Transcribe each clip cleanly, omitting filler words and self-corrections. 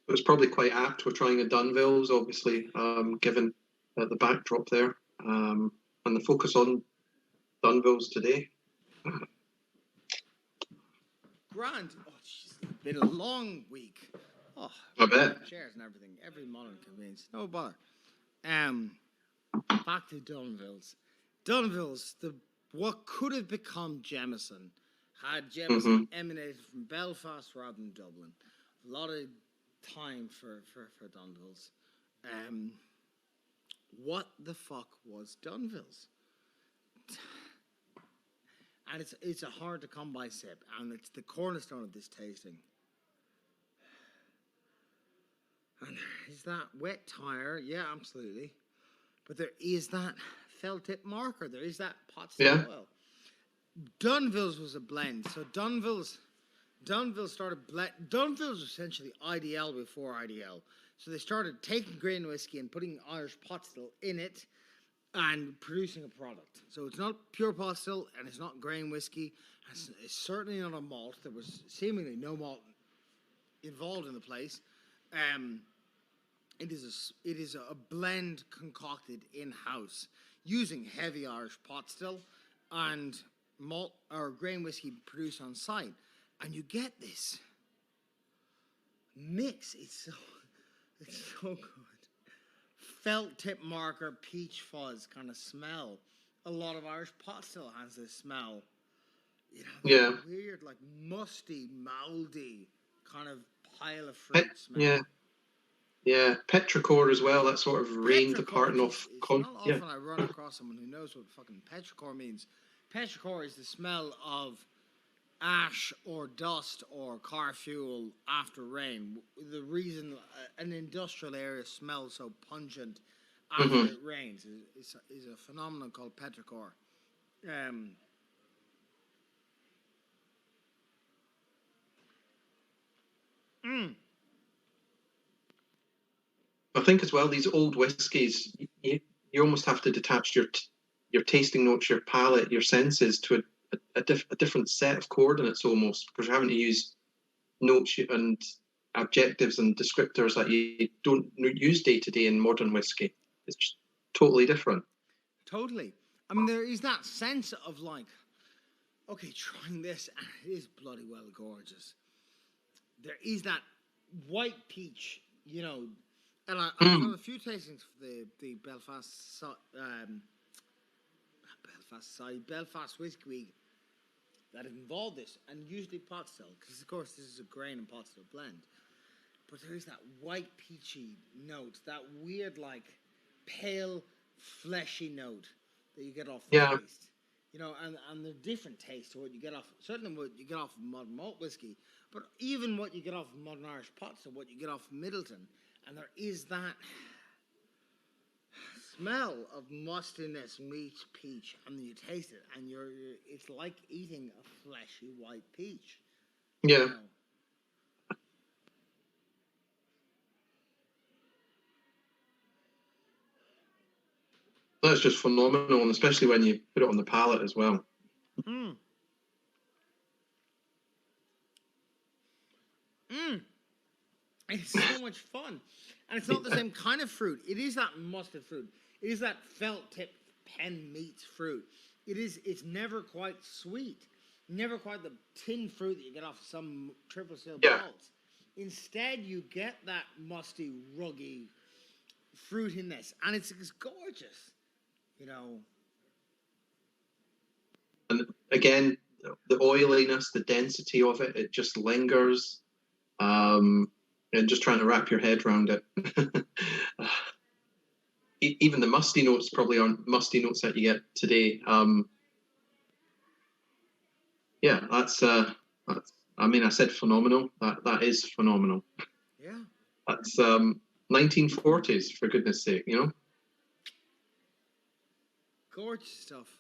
it was probably quite apt. We're trying a Dunvilles, obviously, given the backdrop there, and the focus on Dunvilles today. Grand. Oh, jeez, it's been a long week. Oh, I bet. chairs and everything. Every modern convenience. No bother. Back to Dunvilles. Dunvilles, what could have become Jameson, had Jameson emanated from Belfast rather than Dublin. A lot of time for Dunvilles. What the fuck was Dunvilles? And it's a hard to come by sip, and it's the cornerstone of this tasting. And there is that wet tire, yeah, absolutely. But there is that felt tip marker. There is that pot still oil. Dunvilles was a blend. So Dunvilles started blend. Dunvilles was essentially IDL before IDL. So they started taking grain whiskey and putting Irish pot still in it and producing a product. So it's not pure pot still and it's not grain whiskey. It's certainly not a malt. There was seemingly no malt involved in the place. It is a blend concocted in-house using heavy Irish pot still and malt or grain whiskey produced on site, and you get this mix. It's so good. Felt tip marker, peach fuzz kind of smell. A lot of Irish pot still has this smell. You know, weird, like musty, mouldy kind of pile of fruit smell. Yeah, petrichor as well. That sort of rain departing off. It's not often I run across someone who knows what fucking petrichor means. Petrichor is the smell of ash or dust or car fuel after rain. The reason an industrial area smells so pungent after it rains is a phenomenon called petrichor. I think as well, these old whiskies, you almost have to detach your tasting notes, your palate, your senses to a different set of coordinates almost, because you're having to use notes and adjectives and descriptors that you don't use day to day in modern whiskey. It's just totally different. Totally. I mean, there is that sense of like, okay, trying this, and it is bloody well gorgeous. There is that white peach, you know, and I've done a few tastings for the Belfast Whisky Week that involved this, and usually pot still, because of course this is a grain and pot still blend. But there is that white peachy note, that weird like pale fleshy note that you get off the taste. You know, and the different taste to what you get off, certainly what you get off of modern malt whiskey, but even what you get off of modern Irish pot still, what you get off of Middleton. And there is that smell of mustiness meets peach, and you taste it, and it's like eating a fleshy white peach. Yeah. You know? That's just phenomenal, and especially when you put it on the palate as well. It's so much fun. And it's not the same kind of fruit. It is that mustard fruit. It is that felt tip pen meats fruit. It's never quite sweet. Never quite the tin fruit that you get off some triple seal malts. Instead, you get that musty, ruggy fruitiness. And it's gorgeous. You know. And again, the oiliness, the density of it, it just lingers. And just trying to wrap your head around it. Even the musty notes probably aren't musty notes that you get today. That's I mean, I said phenomenal. That is phenomenal. Yeah. That's 1940s, for goodness sake, you know? Gorgeous stuff.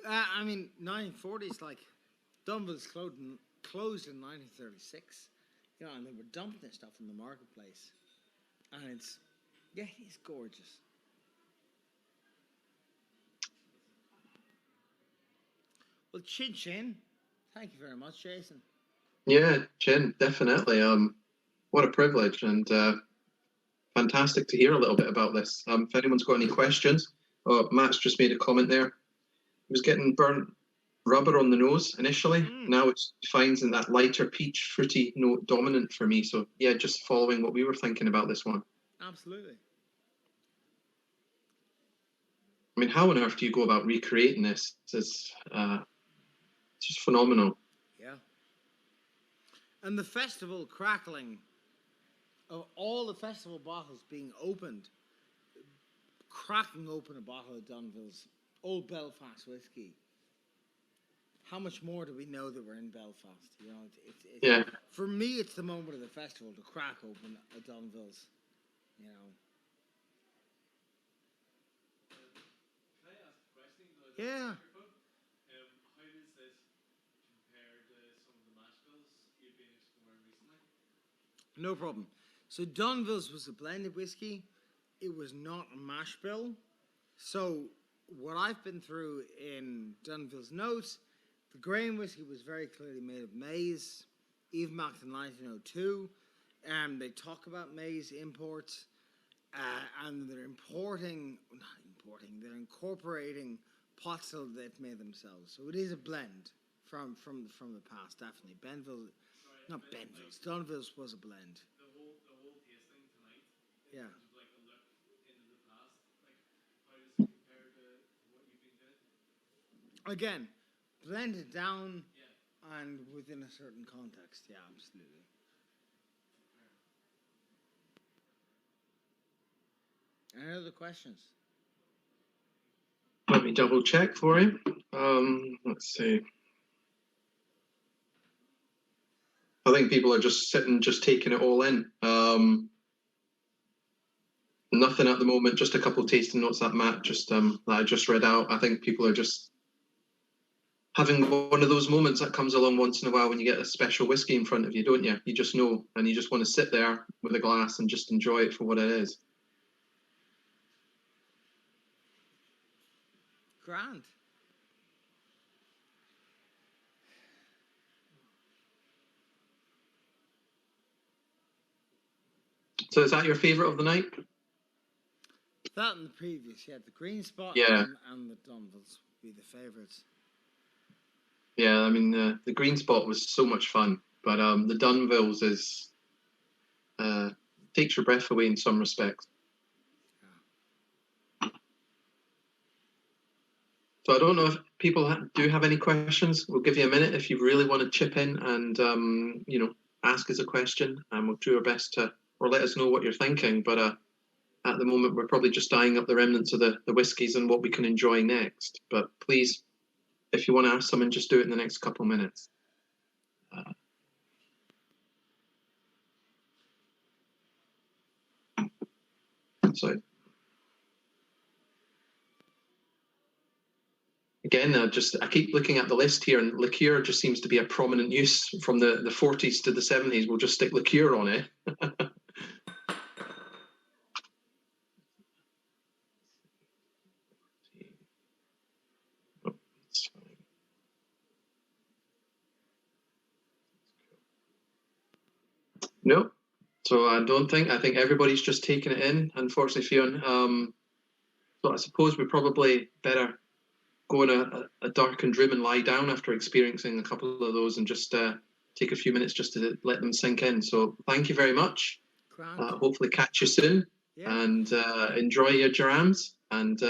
I mean, 1940s, like, Dunvilles closed in 1936. You know, and they were dumping this stuff in the marketplace. And it's gorgeous. Well, chin. Thank you very much, Jason. Yeah, chin, definitely. what a privilege, and fantastic to hear a little bit about this. If anyone's got any questions, Matt's just made a comment there. He was getting burnt rubber on the nose initially. Now it's finds in that lighter peach fruity note dominant for me. So yeah, just following what we were thinking about this one. Absolutely. I mean, how on earth do you go about recreating this? It's just phenomenal. Yeah. And the festival crackling of all the festival bottles being opened, cracking open a bottle of Dunvilles, old Belfast whiskey. How much more do we know that we're in Belfast? You know, yeah. For me, it's the moment of the festival to crack open a Dunvilles. You know. Can I ask a question? Yeah. How does this compare to some of the mash bills you've been exploring recently? No problem. So Dunvilles was a blended whiskey. It was not a mash bill. So what I've been through in Dunvilles notes, the grain whiskey was very clearly made of maize, even back in 1902. They talk about maize imports, and they're they're incorporating pot still they've made themselves. So it is a blend from the past, definitely. Dunvilles was a blend. The whole tasting tonight. Yeah. Like a look into the past. Like, how does it compare to what you've been doing? Again, blended down and within a certain context. Yeah, absolutely. Any other questions? Let me double check for you. Let's see. I think people are just sitting, just taking it all in. Nothing at the moment, just a couple of tasting notes that Matt just that I just read out. I think people are just having one of those moments that comes along once in a while when you get a special whiskey in front of you, don't you? You just know, and you just want to sit there with a glass and just enjoy it for what it is. Grand. So is that your favourite of the night? That and the previous, yeah. The Green Spot and the Dunvilles would be the favourites. Yeah, I mean, the Green Spot was so much fun, but the Dunvilles is takes your breath away in some respects. Yeah. So I don't know if people do have any questions. We'll give you a minute if you really want to chip in and ask us a question, and we'll do our best to, or let us know what you're thinking. But at the moment, we're probably just dyeing up the remnants of the whiskies and what we can enjoy next. But please, if you want to ask someone, just do it in the next couple of minutes. So again, I keep looking at the list here, and liqueur just seems to be a prominent use from the 40s to the 70s. We'll just stick liqueur on it. No, so I think everybody's just taking it in, unfortunately, Fionnán. So I suppose we probably better go in a darkened room and lie down after experiencing a couple of those and just take a few minutes just to let them sink in. So thank you very much. Hopefully catch you soon and enjoy your jams and